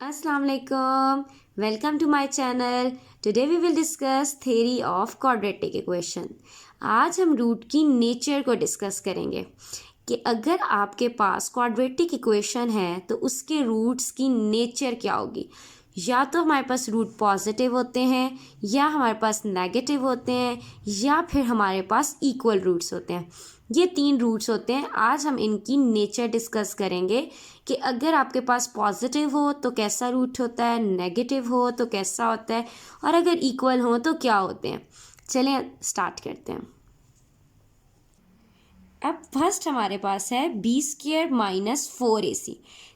Assalamu alaikum. Welcome to my channel. Today we will discuss theory of quadratic equation. आज हम root की nature को discuss करेंगे कि अगर आपके पास क्वाड्रेटिक इक्वेशन है तो उसके रूट्स की नेचर क्या होगी। या तो हमारे पास रूट पॉजिटिव होते हैं, या हमारे पास नेगेटिव होते हैं, या फिर हमारे पास इक्वल रूट्स होते हैं। ये तीन रूट्स होते हैं। आज हम इनकी नेचर डिस्कस करेंगे कि अगर आपके पास पॉजिटिव हो तो कैसा रूट होता है, नेगेटिव हो तो कैसा होता है, और अगर इक्वल हो तो क्या होते हैं। चलें स्टार्ट करते हैं। अब फर्स्ट हमारे पास है b² - 4ac।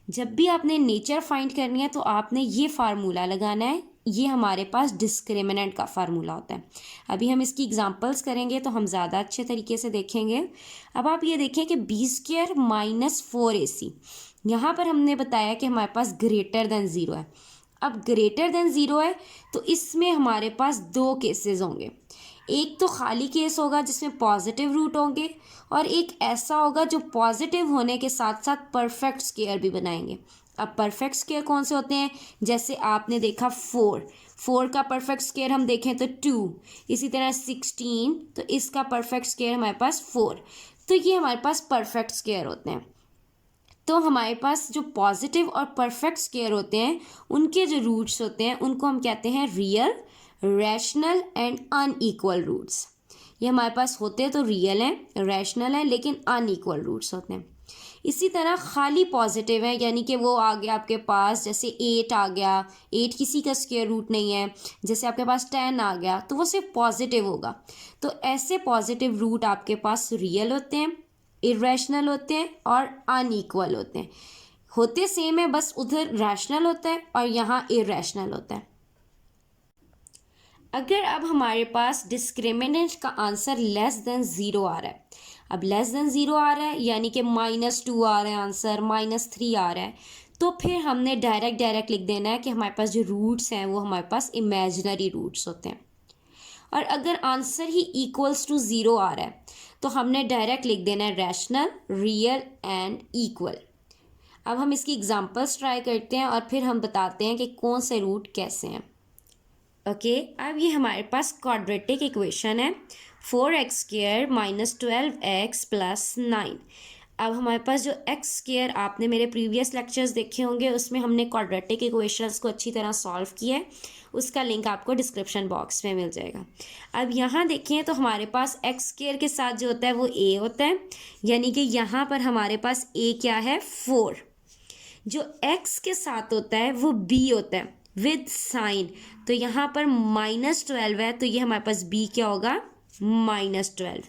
जब भी आपने नेचर फाइंड करनी है तो आपने ये फार्मूला लगाना है। ये हमारे पास डिस्क्रिमिनेंट का फार्मूला होता है। अभी हम इसकी एग्जांपल्स करेंगे तो हम ज़्यादा अच्छे तरीके से देखेंगे। अब आप ये देखें कि b² - 4ac, यहाँ पर हमने बताया कि हमारे पास ग्रेटर देन ज़ीरो है। अब ग्रेटर देन ज़ीरो है तो इसमें हमारे पास दो केसेस होंगे। एक तो खाली केस होगा जिसमें पॉजिटिव रूट होंगे, और एक ऐसा होगा जो पॉजिटिव होने के साथ साथ परफेक्ट स्क्वायर भी बनाएंगे। अब परफेक्ट स्क्वायर कौन से होते हैं, जैसे आपने देखा 4 का परफेक्ट स्क्वायर हम देखें तो 2, इसी तरह 16, तो इसका परफेक्ट स्क्वायर हमारे पास 4। तो ये हमारे पास परफेक्ट स्क्वायर होते हैं। तो हमारे पास जो पॉजिटिव और परफेक्ट स्क्वायर होते हैं उनके जो रूट्स होते हैं उनको हम कहते हैं real, rational and unequal roots. ये हमारे पास होते तो रियल हैं, रैशनल हैं, लेकिन अनइक्वल रूट्स होते हैं। इसी तरह खाली पॉजिटिव है, यानी कि वो आ गया आपके पास, जैसे 8 आ गया, 8 किसी का स्क्वायर रूट नहीं है। जैसे आपके पास 10 आ गया तो वो सिर्फ पॉजिटिव होगा। तो ऐसे पॉजिटिव रूट आपके पास रियल होते हैं, इरेशनल होते हैं और अनइक्वल होते हैं। होते सेम है, बस उधर रैशनल होता है और यहाँ इरेशनल होता है। अगर अब हमारे पास डिस्क्रिमिनेंट का आंसर लेस देन ज़ीरो आ रहा है, अब लेस देन ज़ीरो आ रहा है यानी कि -2 आ रहा है आंसर, -3 आ रहा है, तो फिर हमने डायरेक्ट लिख देना है कि हमारे पास जो रूट्स हैं वो हमारे पास इमेजिनरी रूट्स होते हैं। और अगर आंसर ही इक्वल्स टू ज़ीरो आ रहा है तो हमने डायरेक्ट लिख देना है रैशनल, रियल एंड इक्वल। अब हम इसकी एग्जांपल्स ट्राई करते हैं और फिर हम बताते हैं कि कौन से रूट कैसे हैं। ओके, अब ये हमारे पास क्वाड्रेटिक इक्वेशन है 4x² - 12x + 9। अब हमारे पास जो x² आपने मेरे प्रीवियस लेक्चर्स देखे होंगे उसमें हमने क्वाड्रेटिक इक्वेशंस को अच्छी तरह सॉल्व किया है, उसका लिंक आपको डिस्क्रिप्शन बॉक्स में मिल जाएगा। अब यहाँ देखें तो हमारे पास x² के साथ जो होता है वो a होता है, यानी कि यहाँ पर हमारे पास a क्या है 4। जो x के साथ होता है वो b होता है विद साइन, तो यहाँ पर -12 है तो ये हमारे पास b क्या होगा -12।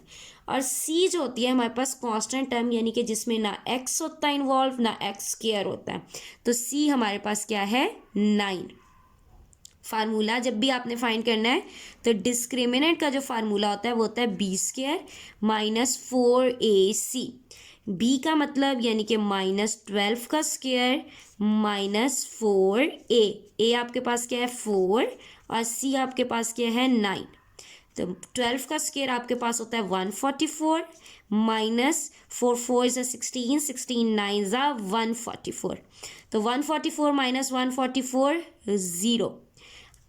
और c जो होती है हमारे पास कांस्टेंट टर्म, यानी कि जिसमें ना x होता है इन्वॉल्व ना x² होता है, तो c हमारे पास क्या है 9। फार्मूला जब भी आपने फाइंड करना है तो डिस्क्रिमिनेंट का जो फार्मूला होता है वो होता है b² - 4ac। b का मतलब यानी कि -12 का स्क्वायर -4a। a आपके पास क्या है 4 और c आपके पास क्या है 9। तो 12 का स्क्वायर आपके पास होता है 144 -4 4 16, 16 9 144। तो 144 - 144 0।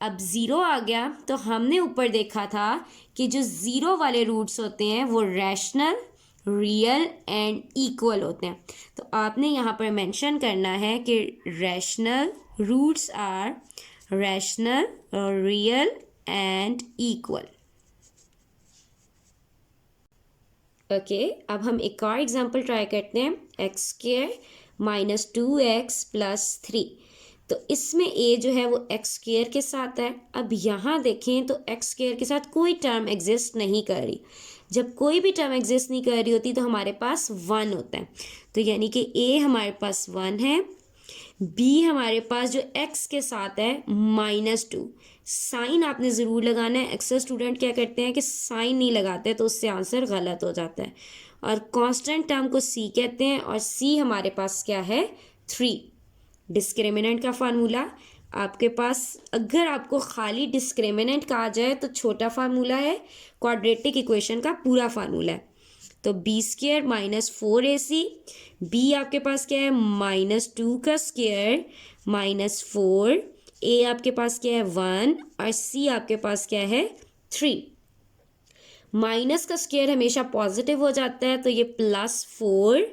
अब ज़ीरो आ गया तो हमने ऊपर देखा था कि जो ज़ीरो वाले रूट्स होते हैं वो रैशनल, रियल एंड इक्वल होते हैं। तो आपने यहाँ पर मेंशन करना है कि rational roots are rational, real and equal. Okay, अब हम एक और एग्जांपल ट्राई करते हैं x² - 2x + 3। तो इसमें a जो है वो x² के साथ है। अब यहाँ देखें तो x² के साथ कोई टर्म एग्जिस्ट नहीं कर रही। जब कोई भी टर्म एग्जिस्ट नहीं कर रही होती तो हमारे पास 1 होता है, तो यानी कि a हमारे पास 1 है। b हमारे पास जो x के साथ है -2। साइन आपने ज़रूर लगाना है, अक्सर स्टूडेंट क्या करते हैं कि साइन नहीं लगाते तो उससे आंसर गलत हो जाता है। और कांस्टेंट टर्म को c कहते हैं और c हमारे पास क्या है 3। डिस्क्रिमिनेंट का फार्मूला आपके पास, अगर आपको खाली डिस्क्रिमिनेंट कहा जाए तो छोटा फार्मूला है, क्वाड्रेटिक इक्वेशन का पूरा फार्मूला है। तो B square minus 4ac, B आपके पास क्या है -2 का स्क्वायर -4, ए आपके पास क्या है 1 और सी आपके पास क्या है 3। माइनस का स्क्वायर हमेशा पॉजिटिव हो जाता है, तो ये +4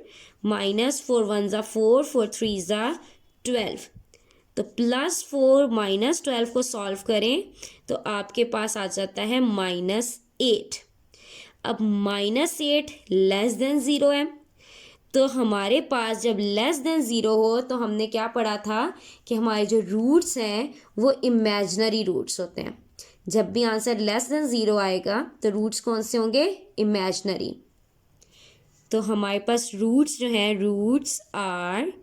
-4 1 ज़ा 4 4 3 ज़ा 12। तो +4 -12 को सॉल्व करें तो आपके पास आ जाता है -8। अब -8 लेस देन 0 है, तो हमारे पास जब लेस देन 0 हो तो हमने क्या पढ़ा था कि हमारे जो रूट्स हैं वो इमेजिनरी रूट्स होते हैं। जब भी आंसर लेस देन 0 आएगा तो रूट्स कौन से होंगे, इमेजिनरी। तो हमारे पास रूट्स जो हैं रूट्स आर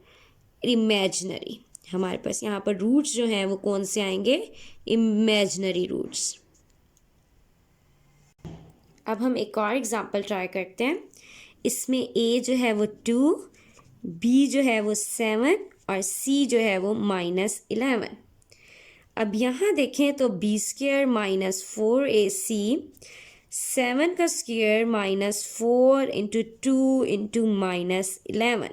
इमेजिनरी, हमारे पास यहाँ पर रूट्स जो हैं वो कौन से आएंगे, इमेजिनरी रूट्स। अब हम एक और एग्जांपल ट्राई करते हैं। इसमें ए जो है वो 2, बी जो है वो 7 और सी जो है वो -11। अब यहाँ देखें तो बी स्क्वायर -4ac, 7 का स्क्वायर -4 × 2 × -11,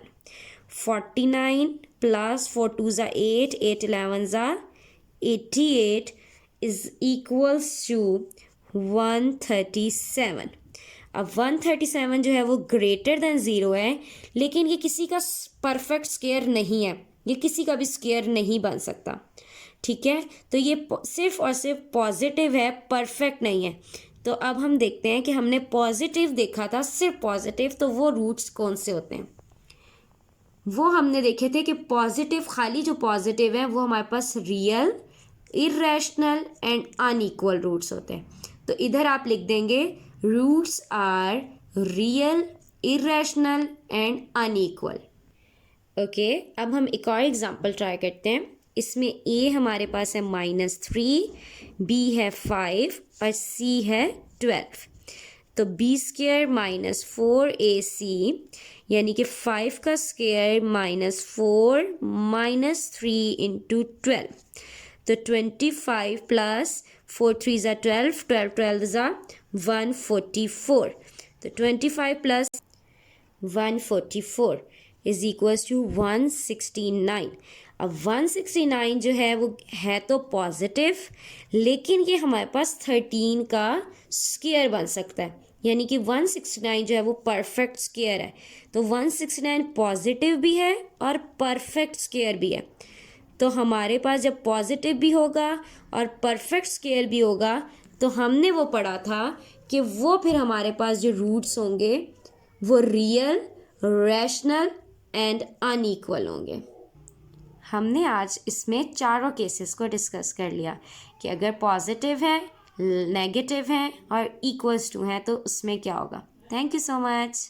49 + 4 2 ज़ा 8 8 11 ज़ा 88 इज इक्वल्स टू 137। अब 137 जो है वो ग्रेटर देन 0 है, लेकिन ये किसी का परफेक्ट स्क्वायर नहीं है, ये किसी का भी स्क्वायर नहीं बन सकता। ठीक है, तो ये सिर्फ और सिर्फ पॉजिटिव है, परफेक्ट नहीं है। तो अब हम देखते हैं कि हमने पॉजिटिव देखा था, सिर्फ पॉजिटिव, तो वो रूट्स कौन से होते हैं। वो हमने देखे थे कि पॉजिटिव, खाली जो पॉजिटिव है वो हमारे पास real, irrational and unequal roots होते हैं। तो इधर आप लिख देंगे roots are real, irrational and unequal. Okay, अब हम एक और एग्जांपल ट्राई करते हैं। इसमें ए हमारे पास है -3, बी है 5 और सी है 12। तो बी स्क्वायर -4ac यानी कि 5 का स्क्वायर -4 -3 × 12, तो 25 + 4 3 ज़ा 12 12 12 ज़ा 144। तो 25 + 144 इज इक्वल्स टू 169। अब 169 जो है वो है तो पॉजिटिव, लेकिन ये हमारे पास 13 का स्क्वायर बन सकता है, यानी कि 169 जो है वो परफेक्ट स्क्वायर है। तो 169 पॉजिटिव भी है और परफेक्ट स्क्वायर भी है। तो हमारे पास जब पॉजिटिव भी होगा और परफेक्ट स्क्वायर भी होगा तो हमने वो पढ़ा था कि वो फिर हमारे पास जो रूट्स होंगे वो रियल, रैशनल एंड अनइक्वल होंगे। हमने आज इसमें चारों केसेस को डिस्कस कर लिया कि अगर पॉजिटिव है, नेगेटिव है और इक्वल्स टू हैं तो उसमें क्या होगा। Thank you so much.